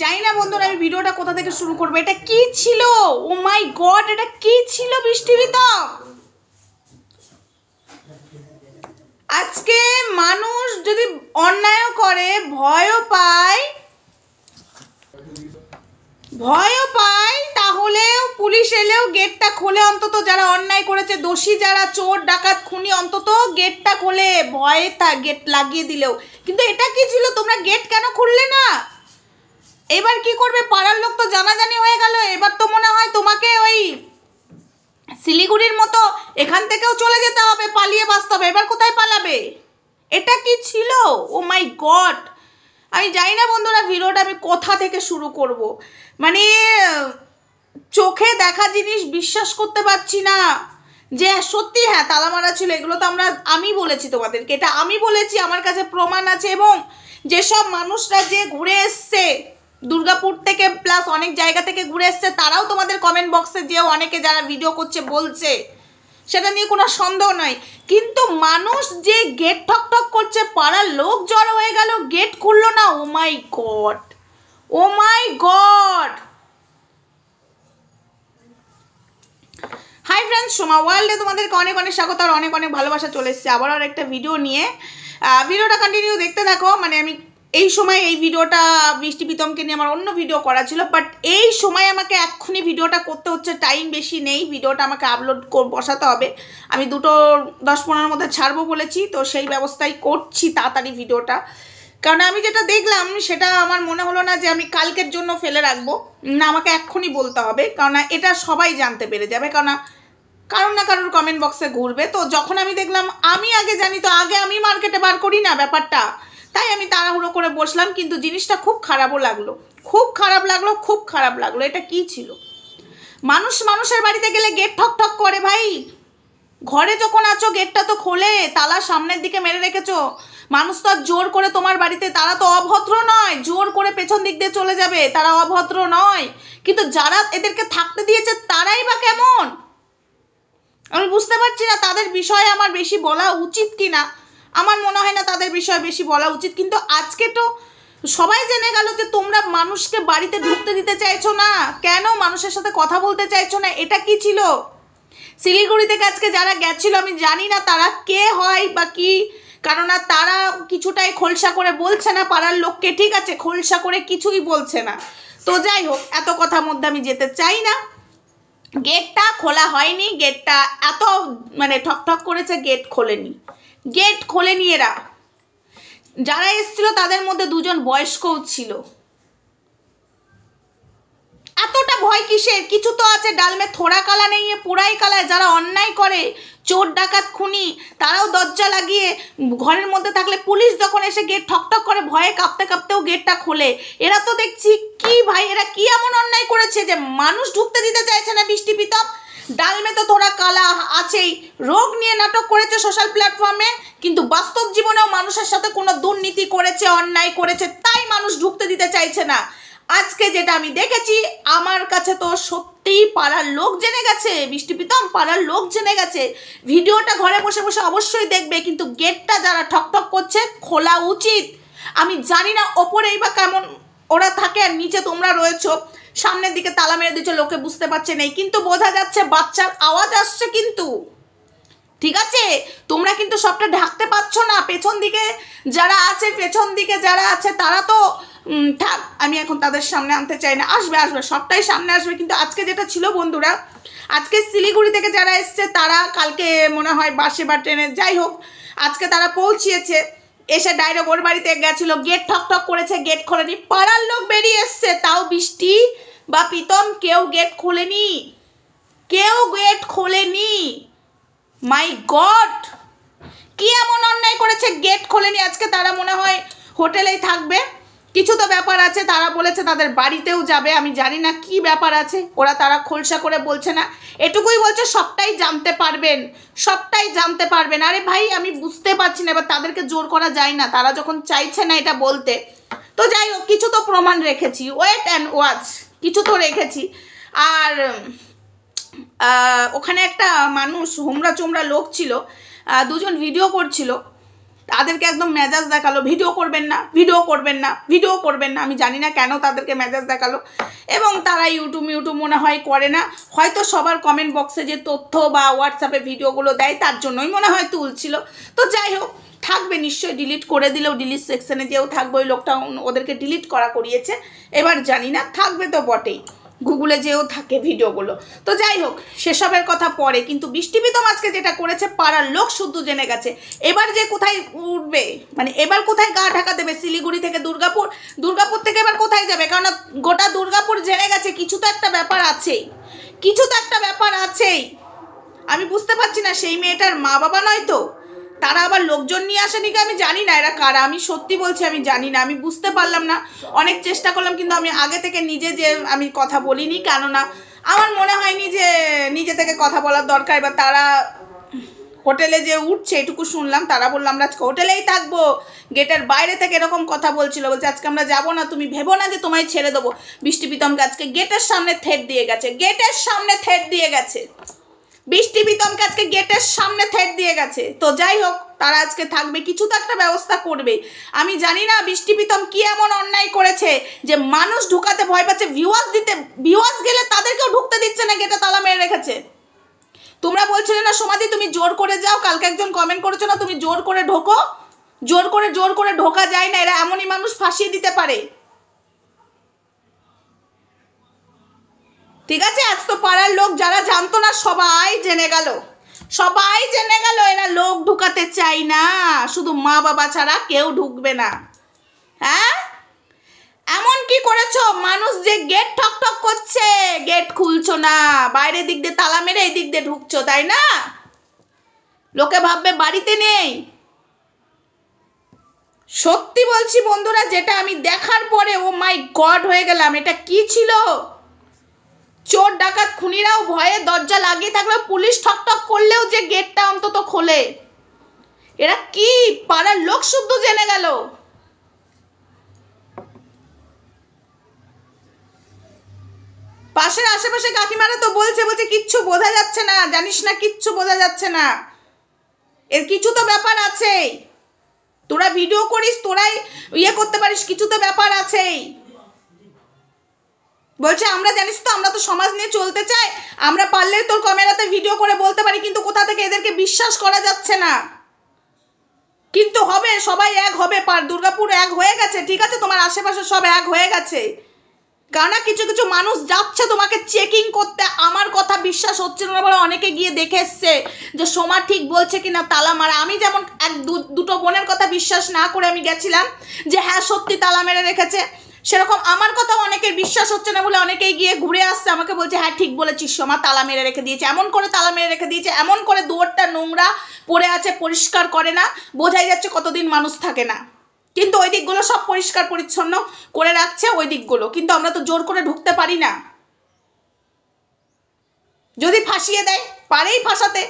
জানি না বন্ধুরা আমি ভিডিওটা কোথা থেকে শুরু করবো। এটা কি ছিল? ও মাই গড, এটা কি ছিল বৃষ্টিবিতম? আজকে মানুষ যদি অন্যায় করে ভয়ও পায় তাহলে পুলিশ এলেও গেটটা খোলে, অন্তত যারা অন্যায় করেছে, দোষী যারা, চোর ডাকাত খুনি, অন্তত গেটটা খোলে, ভয়ে গেট লাগিয়ে দিলেও। কিন্তু এটা কি ছিল? তোমরা গেট কেন খুললে না? এবার কি করবে? পাড়ার লোক তো জানাজানি হয়ে গেল। এবার তো মনে হয় তোমাকে ওই শিলিগুড়ির মতো এখান থেকেও চলে যেতে হবে, পালিয়ে বাঁচতে হবে। এবার কোথায় পালাবে? এটা কি ছিল? ও মাই গড, আমি জানি না বন্ধুরা ভিডিওটা আমি কোথা থেকে শুরু করব। মানে চোখে দেখা জিনিস বিশ্বাস করতে পারছি না যে সত্যি হ্যাঁ তালা মারা ছিল। এগুলো তো আমি বলেছি তোমাদেরকে, এটা আমি বলেছি, আমার কাছে প্রমাণ আছে। এবং যেসব মানুষরা যে ঘুরে এসছে দুর্গাপুর থেকে প্লাস অনেক জায়গা থেকে ঘুরে এসছে, তারাও তোমাদের কমেন্ট বক্সে যেও অনেকে যারা ভিডিও করছে বলছে, সেটা নিয়ে কোনো সন্দেহ নয়। কিন্তু মানুষ যে গেট ঠক ঠক করছে, পাড়ার লোক জড়ো হয়ে গেল, গেট খুললো না। ও মাই গড, ও মাই গড। হাই ফ্রেন্ডস, সোমা ওয়ার্ল্ডে তোমাদেরকে অনেক অনেক স্বাগত আর অনেক অনেক ভালোবাসা। চলে এসেছে আবার আর একটা ভিডিও নিয়ে। ভিডিওটা কন্টিনিউ দেখতে থাকো। মানে আমি এই সময় এই ভিডিওটা বৃষ্টিবিতমকে নিয়ে আমার অন্য ভিডিও করা ছিল, বাট এই সময় আমাকে এক্ষুনি ভিডিওটা করতে হচ্ছে, টাইম বেশি নেই। ভিডিওটা আমাকে আপলোড বসাতে হবে। আমি 2:10-15 মধ্যে ছাড়বো বলেছি, তো সেই ব্যবস্থাই করছি তাড়াতাড়ি ভিডিওটা। কারণ আমি যেটা দেখলাম সেটা আমার মনে হলো না যে আমি কালকের জন্য ফেলে রাখবো, না আমাকে এক্ষুনি বলতে হবে। কারণ এটা সবাই জানতে পেরে যাবে, কারণ কারোর না কারোর কমেন্ট বক্সে ঘুরবে। তো যখন আমি দেখলাম, আমি আগে জানি তো, আগে আমি মার্কেটে বার করি না ব্যাপারটা, তাই আমি তাড়াহুড়ো করে বসলাম। কিন্তু জিনিসটা খুব খারাপও লাগলো, খুব খারাপ লাগলো। এটা কি ছিল? মানুষের বাড়িতে গেলে গেট ঠক ঠক করে ভাই। ঘরে যখন আছো গেটটা তো খোলে, তালা সামনের দিকে মেরে রেখেছো। মানুষ তো আর জোর করে তোমার বাড়িতে, তারা তো অভদ্র নয়, জোর করে পেছন দিক দিয়ে চলে যাবে, তারা অভদ্র নয়। কিন্তু যারা এদেরকে থাকতে দিয়েছে তারাই বা কেমন? আমি বুঝতে পারছি না তাদের বিষয়ে আমার বেশি বলা উচিত কি না। আমার মনে হয় না তাদের বিষয়ে বেশি বলা উচিত। কিন্তু আজকে তো সবাই জেনে গেল যে তোমরা মানুষকে বাড়িতে ঢুকতে দিতে চাইছো না, কেন মানুষের সাথে কথা বলতে চাইছো না। এটা কি ছিল? শিলিগুড়ি থেকে আজকে যারা গেছিল, আমি জানি না তারা কে হয় বা কি, কারণ তারা কিছুটাই খোলসা করে বলছে না পাড়ার লোককে, ঠিক আছে, খোলসা করে কিছুই বলছে না। তো যাই হোক, এত কথার মধ্যে আমি যেতে চাই না। গেটটা খোলা হয়নি, গেটটা এত মানে ঠকঠক করেছে, গেট খোলেনি এরা। যারা এসেছিল তাদের মধ্যে 2জন বয়স্কও ছিল। এতটা ভয় কিসের? কিছু তো আছে ডালমে থোড়া কালা নেই, পুরাই কালা। যারা অন্যায় করে, চোর ডাকাত খুনি, তারাও দরজা লাগিয়ে ঘরের মধ্যে থাকলে পুলিশ যখন এসে গেট ঠকঠক করে, ভয়ে কাঁপতে কাঁপতেও গেটটা খোলে। এরা তো দেখছি কি ভাই, এরা কি এমন অন্যায় করেছে যে মানুষ ঢুকতে দিতে চাইছে না? বৃষ্টিবিতম ডালমে তো থোড়া কালা আছেই, রোগ নিয়ে নাটক করেছে সোশ্যাল প্ল্যাটফর্মে, কিন্তু বাস্তব জীবনেও মানুষের সাথে কোনো দুর্নীতি করেছে, অন্যায় করেছে, তাই মানুষ ঢুকতে দিতে চাইছে না। আজকে যেটা আমি দেখেছি, আমার কাছে তো সত্যিই পাড়ার লোক জেনে গেছে। বৃষ্টিবিতম পাড়ার লোক জেনে গেছে। ভিডিওটা ঘরে বসে বসে অবশ্যই দেখবে, কিন্তু গেটটা যারা ঠকঠক করছে খোলা উচিত। আমি জানি না ওপরেই বা কেমন ওরা থাকে আর নিচে তোমরা রয়েছো, সামনের দিকে তালা মেরে দিচ্ছে, লোকে বুঝতে পারছে না, কিন্তু বোঝা যাচ্ছে বাচ্চার আওয়াজ আসছে। কিন্তু ঠিক আছে, তোমরা কিন্তু সবটা ঢাকতে পারছো না। পেছন দিকে যারা আছে তারা তো থাক, আমি এখন তাদের সামনে আনতে চাই না। আসবে সবটাই সামনে আসবে। কিন্তু আজকে যেটা ছিল বন্ধুরা, আজকে শিলিগুড়ি থেকে যারা এসছে তারা কালকে মনে হয় বাসে বা ট্রেনে, যাই হোক, আজকে তারা পৌঁছিয়েছে, এসে ডাইরেক্ট ওর বাড়িতে গেছিলো, গেট ঠকঠক করেছে, গেট খোলেনি। পাড়ার লোক বেরিয়ে এসছে, তাও বৃষ্টি বা প্রীতম কেউ গেট খোলেনি। মাই গড, কি এমন অন্যায় করেছে গেট খোলেনি? আজকে তারা মনে হয় হোটেলেই থাকবে, কিছু তো ব্যাপার আছে। তারা বলেছে তাদের বাড়িতেও যাবে, আমি জানি না কি ব্যাপার আছে। তারা খোলসা করে বলছে না, এটুকুই বলছে সবটাই জানতে পারবেন। আরে ভাই, আমি বুঝতে পারছি না, এবার তাদেরকে জোর করা যায় না, তারা যখন চাইছে না এটা বলতে। তো যাই হোক, কিছু তো প্রমাণ রেখেছি, ওয়েট অ্যান্ড ওয়াচ, কিছু তো রেখেছি। আর ওখানে একটা মানুষ হোমরা চোমরা লোক ছিল, 2জন ভিডিও করছিল, তাদেরকে একদম মেজাজ দেখালো, ভিডিও করবেন না, ভিডিও করবেন না, ভিডিও করবেন না। আমি জানি না কেন তাদেরকে মেজাজ দেখালো। এবং তারা ইউটিউব মনে হয় করে না, হয়তো সবার কমেন্ট বক্সে যে তথ্য বা হোয়াটসঅ্যাপে ভিডিওগুলো দেয় তার জন্যই মনে হয় তুলছিল। তো যাই হোক, থাকবে নিশ্চয়ই, ডিলিট করে দিলেও ডিলিট সেকশনে যেও থাকবে, ওই লোকটা ওদেরকে ডিলিট করিয়েছে। এবার জানি না, থাকবে তো বটেই, গুগলে যেও থাকে ভিডিওগুলো। তো যাই হোক, সেসবের কথা পরে। কিন্তু বৃষ্টি প্রীতম আজকে যেটা করেছে পাড়ার লোক শুদ্ধ জেনে গেছে। এবার যে কোথায় উঠবে, মানে এবার কোথায় গা ঢাকা দেবে, শিলিগুড়ি থেকে দুর্গাপুর, দুর্গাপুর থেকে এবার কোথায় যাবে? কারণ গোটা দুর্গাপুর জেনে গেছে কিছু তো একটা ব্যাপার আছেই, কিছু তো একটা ব্যাপার আছেই। আমি বুঝতে পারছি না, সেই মেয়েটার মা বাবা নয় তো? তারা আবার লোকজন নিয়ে আসেনি কি আমি জানি না এরা কারা, আমি সত্যি বলছি আমি জানি না, আমি বুঝতে পারলাম না। অনেক চেষ্টা করলাম কিন্তু আমি আগে থেকে নিজে যে আমি কথা বলিনি, কেননা আমার মনে হয়নি যে নিজে থেকে কথা বলার দরকার। এবার তারা হোটেলে যে উঠছে এটুকু শুনলাম, তারা বললাম আমরা আজকে হোটেলেই থাকবো, গেটের বাইরে থেকে এরকম কথা বলছিল, বলছে আজকে আমরা যাবো না, তুমি ভেবো না যে তোমায় ছেড়ে দেবো। বৃষ্টি প্রীতমকে আজকে গেটের সামনে থেট দিয়ে গেছে, গেটের সামনে থেট দিয়ে গেছে, বৃষ্টি প্রীতমকে আজকে গেটের সামনে থেট দিয়ে গেছে। তো যাই হোক, তারা আজকে থাকবে, কিছু তো একটা ব্যবস্থা করবে। আমি জানি না বৃষ্টি প্রীতম কি এমন অন্যায় করেছে যে মানুষ ঢুকাতে ভয় পাচ্ছে, ভিউয়ার্স গেলে তাদেরকেও ঢুকতে দিচ্ছে না, গেটে তালা মেরে রেখেছে। তোমরা বলছিলে না সমাধি তুমি জোর করে যাও, কালকে একজন কমেন্ট করেছো না তুমি জোর করে ঢোকো, জোর করে ঢোকা যায় না, এরা এমনই মানুষ ফাঁসিয়ে দিতে পারে। ঠিক আছে, আজ তো পাড়ার লোক যারা জানতো না সবাই জেনে গেল, সবাই জেনে গেল এরা লোক ঢুকাতে চাই না, শুধু মা বাবা ছাড়া কেউ ঢুকবে না। হ্যাঁ, এমন কি করেছো? মানুষ যে গেট ঠক ঠক করছে, গেট খুলছো না, বাইরের দিক দিয়ে তালা মেরে এই দিক দিয়ে ঢুকছো, তাই না? লোকে ভাববে বাড়িতে নেই। সত্যি বলছি বন্ধুরা, যেটা আমি দেখার পরে ও মাই গড হয়ে গেলাম, এটা কি ছিল? চোর ডাকাত খুনিরাও ভয়ে দরজা লাগিয়ে থাকলেও পুলিশ ঠকঠক করলেও যে গেটটা অন্তত খোলে, এরা কি পাড়ার লোক শুদ্ধ জেনে গেল। পাশের আশেপাশে কাকিমারা তো বলছে কিচ্ছু বোঝা যাচ্ছে না, জানিস না কিচ্ছু বোঝা যাচ্ছে না, এর কিছু তো ব্যাপার আছে। তোরা ভিডিও করিস, তোরাই ইয়ে করতে পারিস, কিছু তো ব্যাপার আছেই। বলছে আমরা জানিস তো, আমরা তো সমাজ নিয়ে চলতে চাই, আমরা পারলে তোর ক্যামেরাতে ভিডিও করে বলতে পারি, কিন্তু কোথা থেকে এদেরকে বিশ্বাস করা যাচ্ছে না। কিন্তু হবে, সবাই এক হবে, দুর্গাপুর এক হয়ে গেছে, ঠিক আছে, তোমার আশেপাশে সব এক হয়ে গেছে। কারণ কিছু কিছু মানুষ যাচ্ছে তোমাকে চেকিং করতে, আমার কথা বিশ্বাস হচ্ছে না বলে অনেকে গিয়ে দেখে এসছে যে সোমা ঠিক বলছে কিনা তালা মারা। আমি যেমন দুটো বোনের কথা বিশ্বাস না করে আমি গেছিলাম যে হ্যাঁ সত্যি তালা মেরে রেখেছে, সেরকম আমার কথাও অনেকের বিশ্বাস হচ্ছে না বলে অনেকেই গিয়ে ঘুরে আসছে, আমাকে বলছে হ্যাঁ ঠিক বলেছিস সোমা, তালা মেরে রেখে দিয়েছে, এমন করে তালা মেরে রেখে দিয়েছে, এমন করে দুয়ারটা নোংরা পড়ে আছে, পরিষ্কার করে না, বোঝাই যাচ্ছে কতদিন মানুষ থাকে না। কিন্তু ওই দিকগুলো সব পরিষ্কার পরিচ্ছন্ন করে রাখছে, ওই দিকগুলো। কিন্তু আমরা তো জোর করে ঢুকতে পারি না। যদি ফাঁসিয়ে দেয়, পারেই ফাঁসাতে,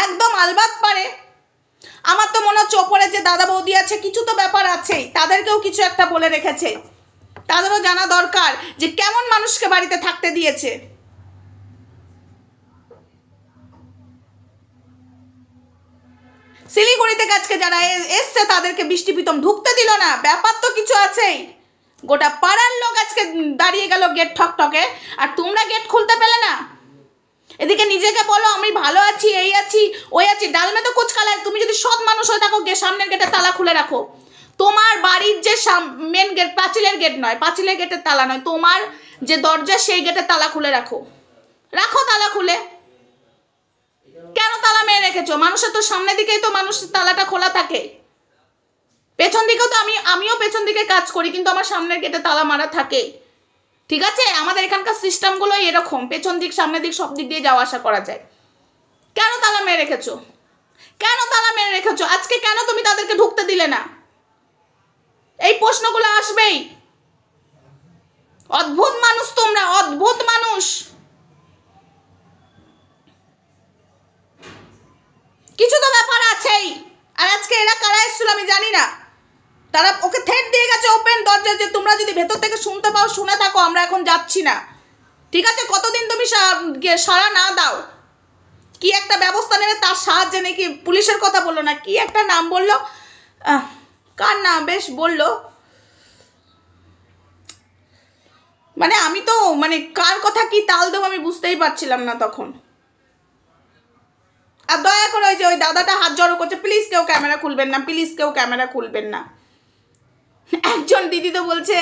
একদম আলবাত পারে। আমার তো মনে হচ্ছে ওপরে যে দাদা বৌদি আছে কিছু তো ব্যাপার আছেই, তাদেরকেও কিছু একটা বলে রেখেছে, তাদেরও জানা দরকার যে কেমন মানুষকে বাড়িতে থাকতে দিয়েছে। শিলিগুড়ি থেকে আজকে যারা এসছে তাদেরকে বৃষ্টি প্রীতম ঢুকতে দিল না, ব্যাপার তো কিছু আছেই। গোটা পাড়ার লোক আজকে দাঁড়িয়ে গেল গেট ঠকঠকে, আর তোমরা গেট খুলতে পেলে না। এদিকে নিজেকে বলো আমি ভালো আছি, এই আছি, ওই আছি, ডালমে তো কুচকালায়। তুমি যদি সৎ মানুষ হয়ে থাকো, সামনের গেটে তালা খুলে রাখো। তোমার বাড়ির যে মেন গেট, পাঁচিলের গেট নয়, পাঁচিলের গেটের তালা নয়, তোমার যে দরজা সেই গেটের তালা খুলে রাখো, রাখো তালা খুলে। কেন তালা মেরে রেখেছো? মানুষের তো সামনের দিকেই তো মানুষের তালাটা খোলা থাকে, পেছন দিকেও তো আমিও পেছন দিকে কাজ করি, কিন্তু আমার সামনের গেটে তালা মারা থাকে। ঠিক আছে, আমাদের এখানকার সিস্টেমগুলো এরকম, পেছন দিক সামনের দিক সব দিক দিয়ে যাওয়া আসা করা যায়। কেন তালা মেরে রেখেছো? কেন তালা মেরে রেখেছো? আজকে কেন তুমি তাদেরকে ঢুকতে দিলে না? এই প্রশ্নগুলো আসবেই। অদ্ভুত মানুষ তোমরা, অদ্ভুত মানুষ। কিছু তো ব্যাপার আছেই। আর আজকে এরা কারা এসেছিল আমি জানি না, তারা ওকে থেট দিয়ে গেছে ওপেন দরজা, যে তোমরা যদি ভেতর থেকে শুনতে পাও শুনে থাকো, আমরা এখন যাচ্ছি না। ঠিক আছে, কতদিন তুমি সাড়া না দাও, কি একটা ব্যবস্থা নেবে তার সাহায্যে নাকি পুলিশের কথা বললো না, কি একটা নাম বললো, কার নাম বেশ বললো, মানে আমি তো মানে কার কথা কি তাল দেবো আমি বুঝতেই পারছিলাম না তখন। আর দয়া করে ওই যে ওই দাদাটা হাত জড়ো করছে, প্লিজ কেউ ক্যামেরা খুলবেন না, প্লিজ কেউ ক্যামেরা খুলবেন না। একজন দিদি তো বলছে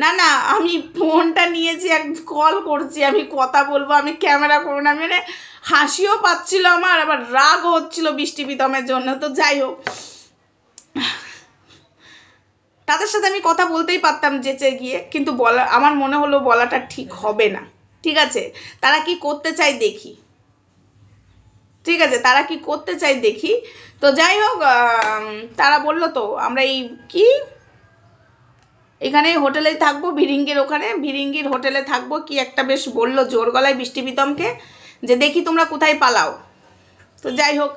না না আমি ফোনটা নিয়েছি, এক কল করছি, আমি কথা বলবো, আমি ক্যামেরা করবো না। মানে হাসিও পাচ্ছিল আমার, আবার রাগও হচ্ছিল বৃষ্টি প্রীতমের জন্য। তো যাই হোক, তাদের সাথে আমি কথা বলতেই পারতাম যেচে গিয়ে, কিন্তু বলা আমার মনে হলো বলাটা ঠিক হবে না। ঠিক আছে, তারা কি করতে চায় দেখি, ঠিক আছে, তারা কি করতে চায় দেখি। তো যাই হোক, তারা বললো তো আমরা এই কি এখানে হোটেলেই থাকবো, ভিরিঙ্গির ওখানে, ভিরিঙ্গির হোটেলে থাকবো কি একটা বেশ বললো জোর গলায় বৃষ্টি প্রীতমকে, যে দেখি তোমরা কোথায় পালাও। তো যাই হোক,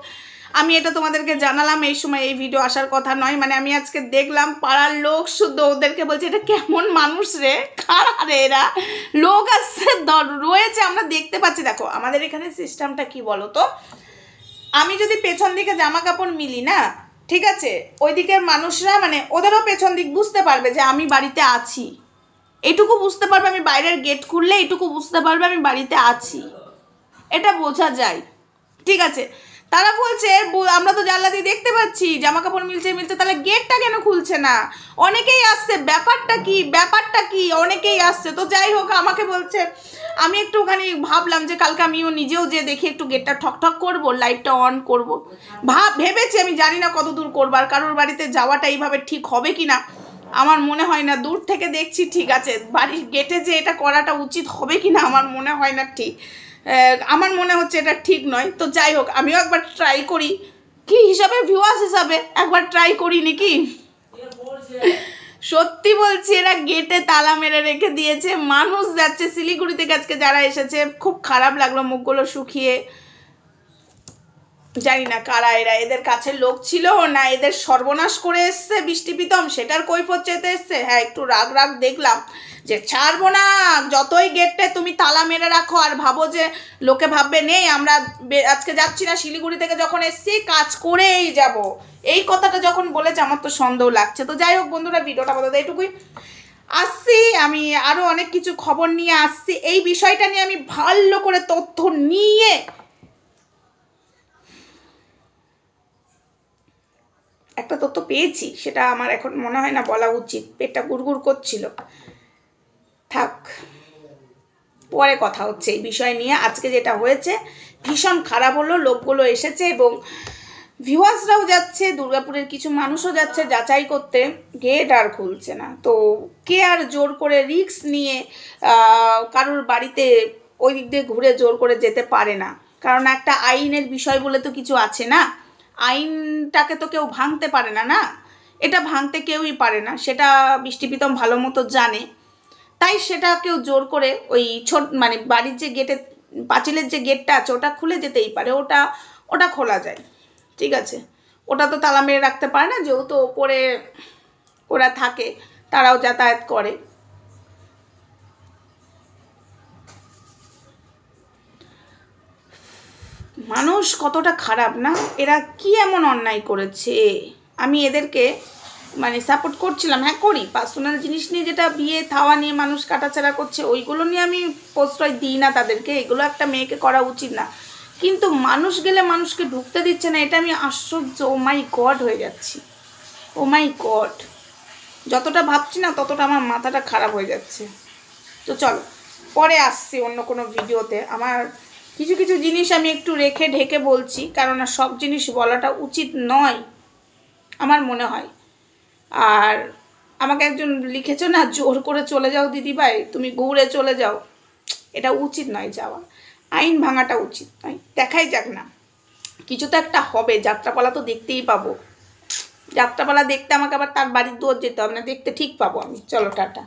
আমি এটা তোমাদেরকে জানালাম, এই সময় এই ভিডিও আসার কথা নয়। মানে আমি আজকে দেখলাম পাড়ার লোক শুদ্ধ ওদেরকে বলছে এটা কেমন মানুষ রে, কারা রে এরা, লোক আসছে রয়েছে, আমরা দেখতে পাচ্ছি। দেখো আমাদের এখানে সিস্টেমটা কি বলো তো, আমি যদি পেছন দিকে জামা কাপড় মিলি না, ঠিক আছে, ওই দিকের মানুষরা মানে ওদেরও পেছন দিক বুঝতে পারবে যে আমি বাড়িতে আছি, এটুকু বুঝতে পারবে। আমি বাইরের গেট খুললে এটুকু বুঝতে পারবে আমি বাড়িতে আছি, এটা বোঝা যায়। ঠিক আছে, তারা বলছে আমরা তো জানলা দিয়ে দেখতে পাচ্ছি জামা কাপড় মিলছে, তাহলে গেটটা কেন খুলছে না? অনেকেই আসছে, ব্যাপারটা কি অনেকেই আসছে। তো যাই হোক, আমাকে বলছে, আমি একটুখানি ভাবলাম যে কালকে আমিও নিজেও যে দেখি একটু গেটটা ঠকঠক করবো, লাইটটা অন করবো, ভেবেছি। আমি জানি না কত দূর করবো, আর কারোর বাড়িতে যাওয়াটা এইভাবে ঠিক হবে কি না আমার মনে হয় না। দূর থেকে দেখছি ঠিক আছে, বাড়ির গেটে যে এটা করাটা উচিত হবে কি না আমার মনে হয় না ঠিক, আমার মনে হচ্ছে এটা ঠিক নয়। তো যাই হোক, আমিও একবার ট্রাই করি, কি হিসাবে ভিউয়ার্স হিসাবে একবার ট্রাই করি নাকি। সত্যি বলছি, এরা গেটে তালা মেরে রেখে দিয়েছে, মানুষ যাচ্ছে শিলিগুড়ি থেকে আজকে যারা এসেছে, খুব খারাপ লাগলো মুখগুলো শুকিয়ে। জানি না কারা এরা, এদের কাছের লোক ছিল না এদের সর্বনাশ করে এসছে বৃষ্টি প্রীতম, সেটার কৈফিয়ত চেতে এসছে। হ্যাঁ, একটু রাগ দেখলাম যে ছাড়বো না, যতই গেটে তুমি তালা মেরে রাখো আর ভাবো যে লোকে ভাববে নেই, আমরা আজকে যাচ্ছি না, শিলিগুড়ি থেকে যখন এসছি কাজ করেই যাব, এই কথাটা যখন বলেছে আমার তো সন্দেহ লাগছে। তো যাই হোক বন্ধুরা, ভিডিওটা বলতে এইটুকুই, আসছি আমি আরও অনেক কিছু খবর নিয়ে আসছি, এই বিষয়টা নিয়ে আমি ভালো করে তথ্য নিয়ে একটা তথ্য পেয়েছি, সেটা আমার এখন মনে হয় না বলা উচিত, পেটটা গুড়গুড় করছিল, থাক, পরে কথা হচ্ছে এই বিষয় নিয়ে। আজকে যেটা হয়েছে ভীষণ খারাপ হলো, লোকগুলো এসেছে এবং ভিউয়ার্সরাও যাচ্ছে, দুর্গাপুরের কিছু মানুষও যাচ্ছে যাচাই করতে, গেট আর খুলছে না। তো কে আর জোর করে রিস্ক নিয়ে কারোর বাড়িতে ওই দিক দিয়ে ঘুরে জোর করে যেতে পারে না, কারণ একটা আইনের বিষয় বলে তো কিছু আছে না, আইনটাকে তো কেউ ভাঙতে পারে না, না এটা ভাঙতে কেউই পারে না, সেটা বৃষ্টি প্রীতম ভালো মতো জানে। তাই সেটা কেউ জোর করে ওই মানে বাড়ির যে গেটে পাঁচিলের যে গেটটা আছে ওটা খুলে যেতেই পারে, ওটা খোলা যায়, ঠিক আছে, ওটা তো তালা মেরে রাখতে পারে না, যেহেতু ওপরে ওরা থাকে, তারাও যাতায়াত করে। মানুষ কতটা খারাপ না, এরা কি এমন অন্যায় করেছে। আমি এদেরকে মানে সাপোর্ট করছিলাম, হ্যাঁ করি, পার্সোনাল জিনিস নিয়ে যেটা বিয়ে থাওয়া নিয়ে মানুষ কাটাছেড়া করছে ওইগুলো নিয়ে আমি প্রশ্রয় দিই না তাদেরকে, এগুলো একটা মেয়েকে করা উচিত না, কিন্তু মানুষ গেলে মানুষকে ঢুকতে দিচ্ছে না, এটা আমি আশ্চর্য, ও মাই গড হয়ে যাচ্ছি, ও মাই গড, যতটা ভাবছি না ততটা আমার মাথাটা খারাপ হয়ে যাচ্ছে। তো চলো পরে আসছি অন্য কোনো ভিডিওতে, আমার কিছু কিছু জিনিস আমি একটু রেখে ঢেকে বলছি, কারণ সব জিনিস বলাটা উচিত নয় আমার মনে হয়। আর আমাকে একজন লিখেছো না, জোর করে চলে যাও দিদিভাই, তুমি ঘুরে চলে যাও, এটা উচিত নয় যাওয়া, আইন ভাঙাটা উচিত নয়। দেখাই যাক না, কিছু তো একটা হবে, যাত্রাপালা তো দেখতেই পাবো, যাত্রাপালা দেখতে আমাকে আবার তার বাড়ির দুয়ার যেতে হবে না, দেখতে ঠিক পাবো আমি। চলো টাটা।